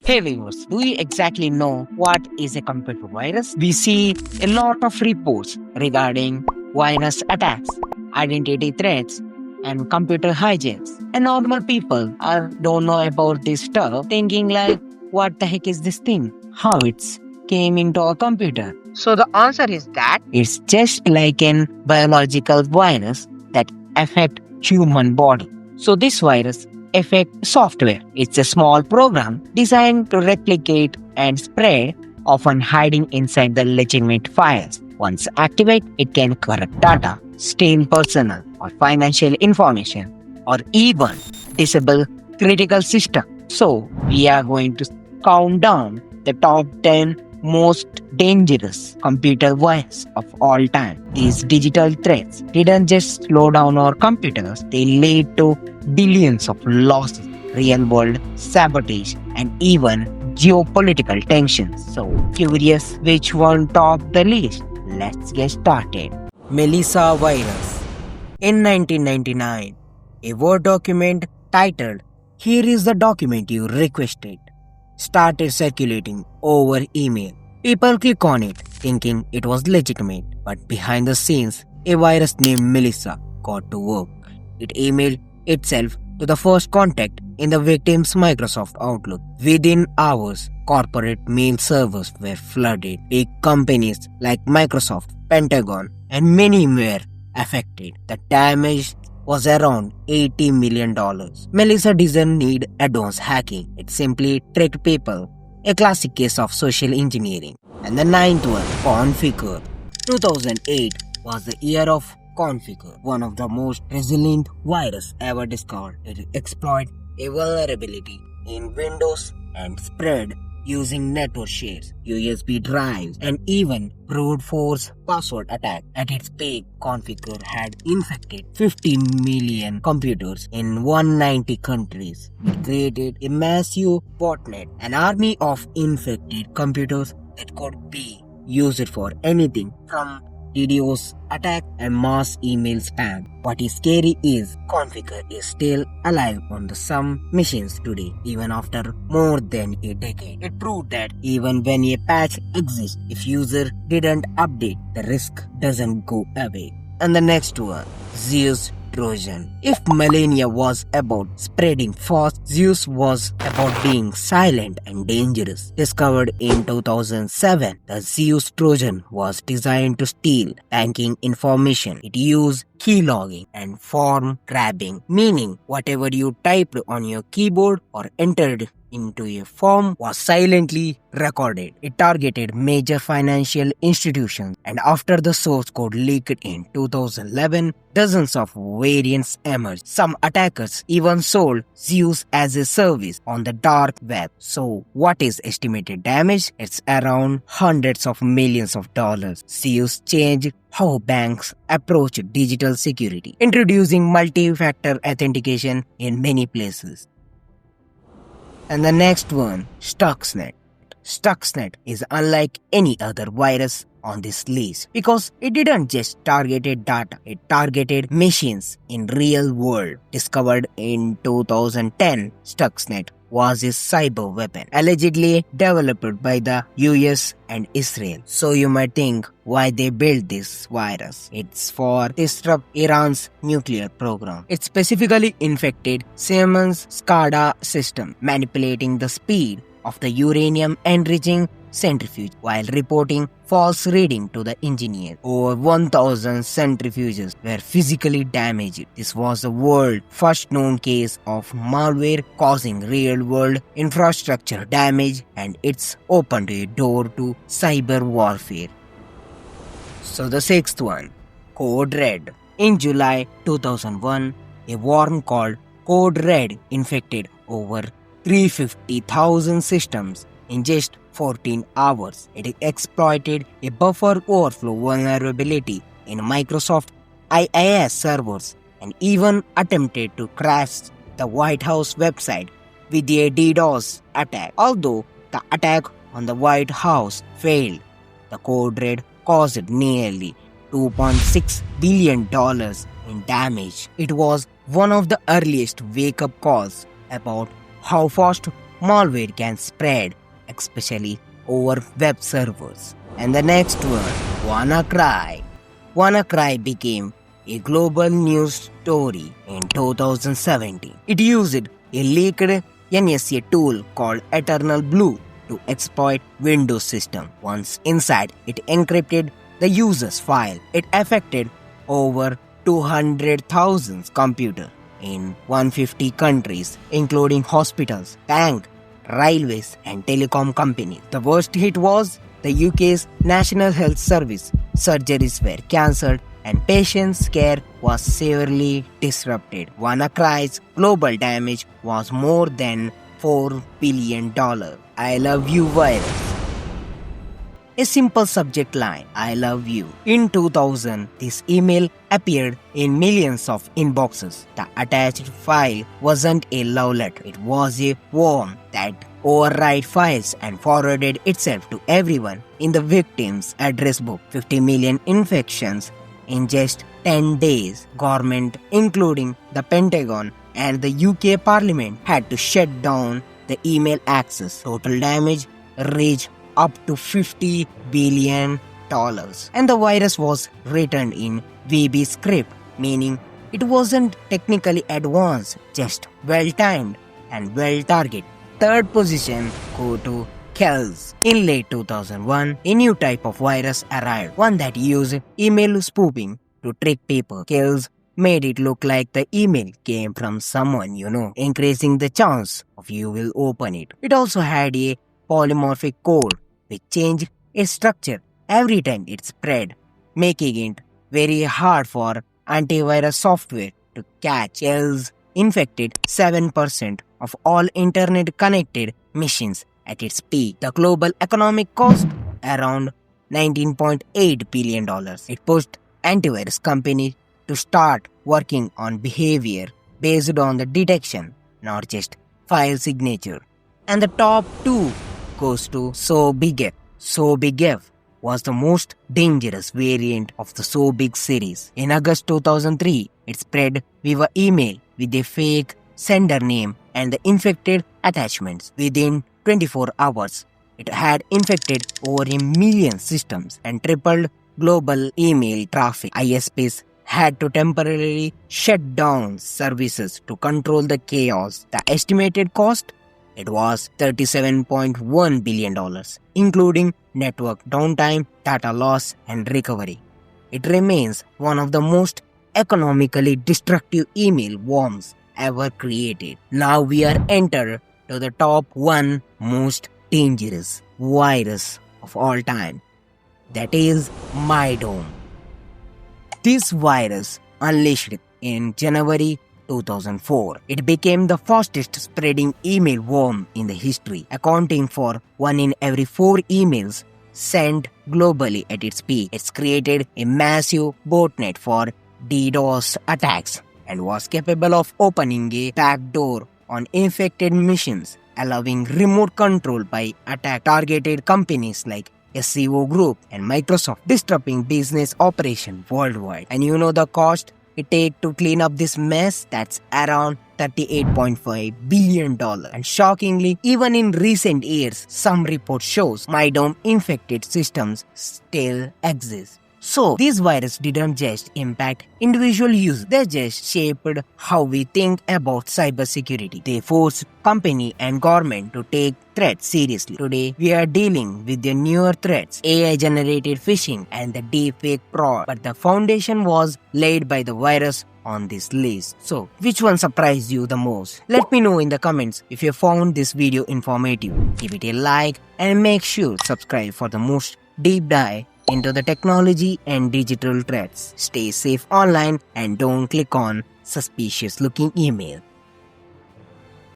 Hey viewers, do you exactly know what is a computer virus? We see a lot of reports regarding virus attacks, identity threats, and computer hijacks. And normal people don't know about this stuff, thinking like, what the heck is this thing? How it's came into a computer? So the answer is that it's just like an biological virus that affect human body. So this virus affect software. It's a small program designed to replicate and spread, often hiding inside the legitimate files. Once activate, it can corrupt data, steal personal or financial information, or even disable critical system. So we are going to count down the top 10 most dangerous computer viruses of all time. These digital threats didn't just slow down our computers, they led to billions of losses, real world sabotage, and even geopolitical tensions. So, curious which one topped the list? Let's get started. Melissa virus. In 1999, a Word document titled, "Here is the document you requested," started circulating over email. People click on it thinking it was legitimate, but behind the scenes, a virus named Melissa got to work. It emailed itself to the first contact in the victim's Microsoft Outlook. Within hours, corporate mail servers were flooded. Big companies like Microsoft, Pentagon, and many were affected. The damage was around $80 million. Melissa doesn't need advanced hacking. It simply tricked people. A classic case of social engineering. And the ninth one, Configure. 2008 was the year of Configure, one of the most resilient viruses ever discovered. It exploited a vulnerability in Windows and spread using network shares, USB drives, and even brute force password attack. At its peak, Configure had infected 50 million computers in 190 countries. It created a massive botnet, an army of infected computers that could be used for anything from DDoS attack and mass email spam. What is scary is Configure is still alive on some machines today, even after more than a decade. It proved that even when a patch exists, if user didn't update, the risk doesn't go away. And the next one, Zeus Trojan. If Millennia was about spreading fast, Zeus was about being silent and dangerous. Discovered in 2007, the Zeus Trojan was designed to steal banking information. It used keylogging and form grabbing, meaning whatever you typed on your keyboard or entered into a form was silently recorded. It targeted major financial institutions, and after the source code leaked in 2011, dozens of variants emerged. Some attackers even sold Zeus as a service on the dark web. So, what is estimated damage? It's around hundreds of millions of dollars. Zeus changed how banks approach digital security, introducing multi-factor authentication in many places. And the next one, Stuxnet. Stuxnet is unlike any other virus on this list because it didn't just targeted data, it targeted machines in real world. Discovered in 2010, Stuxnet was a cyber weapon allegedly developed by the US and Israel. So you might think why they built this virus. It's for disrupt Iran's nuclear program. It specifically infected Siemens SCADA system, manipulating the speed of the uranium enriching centrifuge while reporting false reading to the engineer. Over 1,000 centrifuges were physically damaged. This was the world's first known case of malware causing real-world infrastructure damage, and it's opened a door to cyber warfare. So the sixth one, Code Red. In July 2001, a worm called Code Red infected over 350,000 systems in just 14 hours. It exploited a buffer overflow vulnerability in Microsoft IIS servers and even attempted to crash the White House website with a DDoS attack. Although the attack on the White House failed, the Code Red caused nearly $2.6 billion in damage. It was one of the earliest wake-up calls about how fast malware can spread, especially over web servers. And the next one, WannaCry. WannaCry became a global news story in 2017. It used a leaked NSA tool called Eternal Blue to exploit Windows system. Once inside, it encrypted the user's file. It affected over 200,000 computers in 150 countries, including hospitals, banks, railways, and telecom companies. The worst hit was the UK's National Health Service. Surgeries were cancelled and patients' care was severely disrupted. WannaCry's global damage was more than $4 billion. I love you virus. A simple subject line, I love you. In 2000, this email appeared in millions of inboxes. The attached file wasn't a love letter, it was a worm that overwrite files and forwarded itself to everyone in the victim's address book. 50 million infections in just 10 days. Government, including the Pentagon and the UK Parliament, had to shut down the email access. Total damage reached up to $50 billion. And the virus was written in VB script, meaning it wasn't technically advanced, just well-timed and well-targeted. Third position go to Kells. In late 2001, a new type of virus arrived, one that used email spoofing to trick people. Kells made it look like the email came from someone you know, increasing the chance of you will open it. It also had a polymorphic code which changed its structure every time it spread, making it very hard for antivirus software to catch. Kells infected 7% of all internet-connected machines at its peak. The global economic cost around $19.8 billion. It pushed antivirus companies to start working on behavior based on the detection, not just file signature. And the top two goes to SoBigF. SoBigF was the most dangerous variant of the SoBig series. In August 2003, it spread via email with a fake sender name and the infected attachments. Within 24 hours, it had infected over 1 million systems and tripled global email traffic. ISPs had to temporarily shut down services to control the chaos. The estimated cost? It was $37.1 billion, including network downtime, data loss, and recovery. It remains one of the most economically destructive email worms ever created. Now we are entered to the top 1 most dangerous virus of all time. That is MyDome. This virus unleashed in January 2004. It became the fastest spreading email worm in the history, accounting for 1 in every 4 emails sent globally at its peak. It's created a massive botnet for DDoS attacks and was capable of opening a backdoor on infected machines, allowing remote control by attack targeted companies like SEO Group and Microsoft, disrupting business operation worldwide. And you know the cost it take to clean up this mess? That's around $38.5 billion. And shockingly, even in recent years, some report shows MyDome infected systems still exist. So, these viruses didn't just impact individual users, they just shaped how we think about cybersecurity. They forced company and government to take threats seriously. Today, we are dealing with the newer threats, AI-generated phishing and the deepfake fraud. But the foundation was laid by the virus on this list. So, which one surprised you the most? Let me know in the comments. If you found this video informative, give it a like and make sure subscribe for the most deep dive into the technology and digital threats. Stay safe online and don't click on suspicious looking email.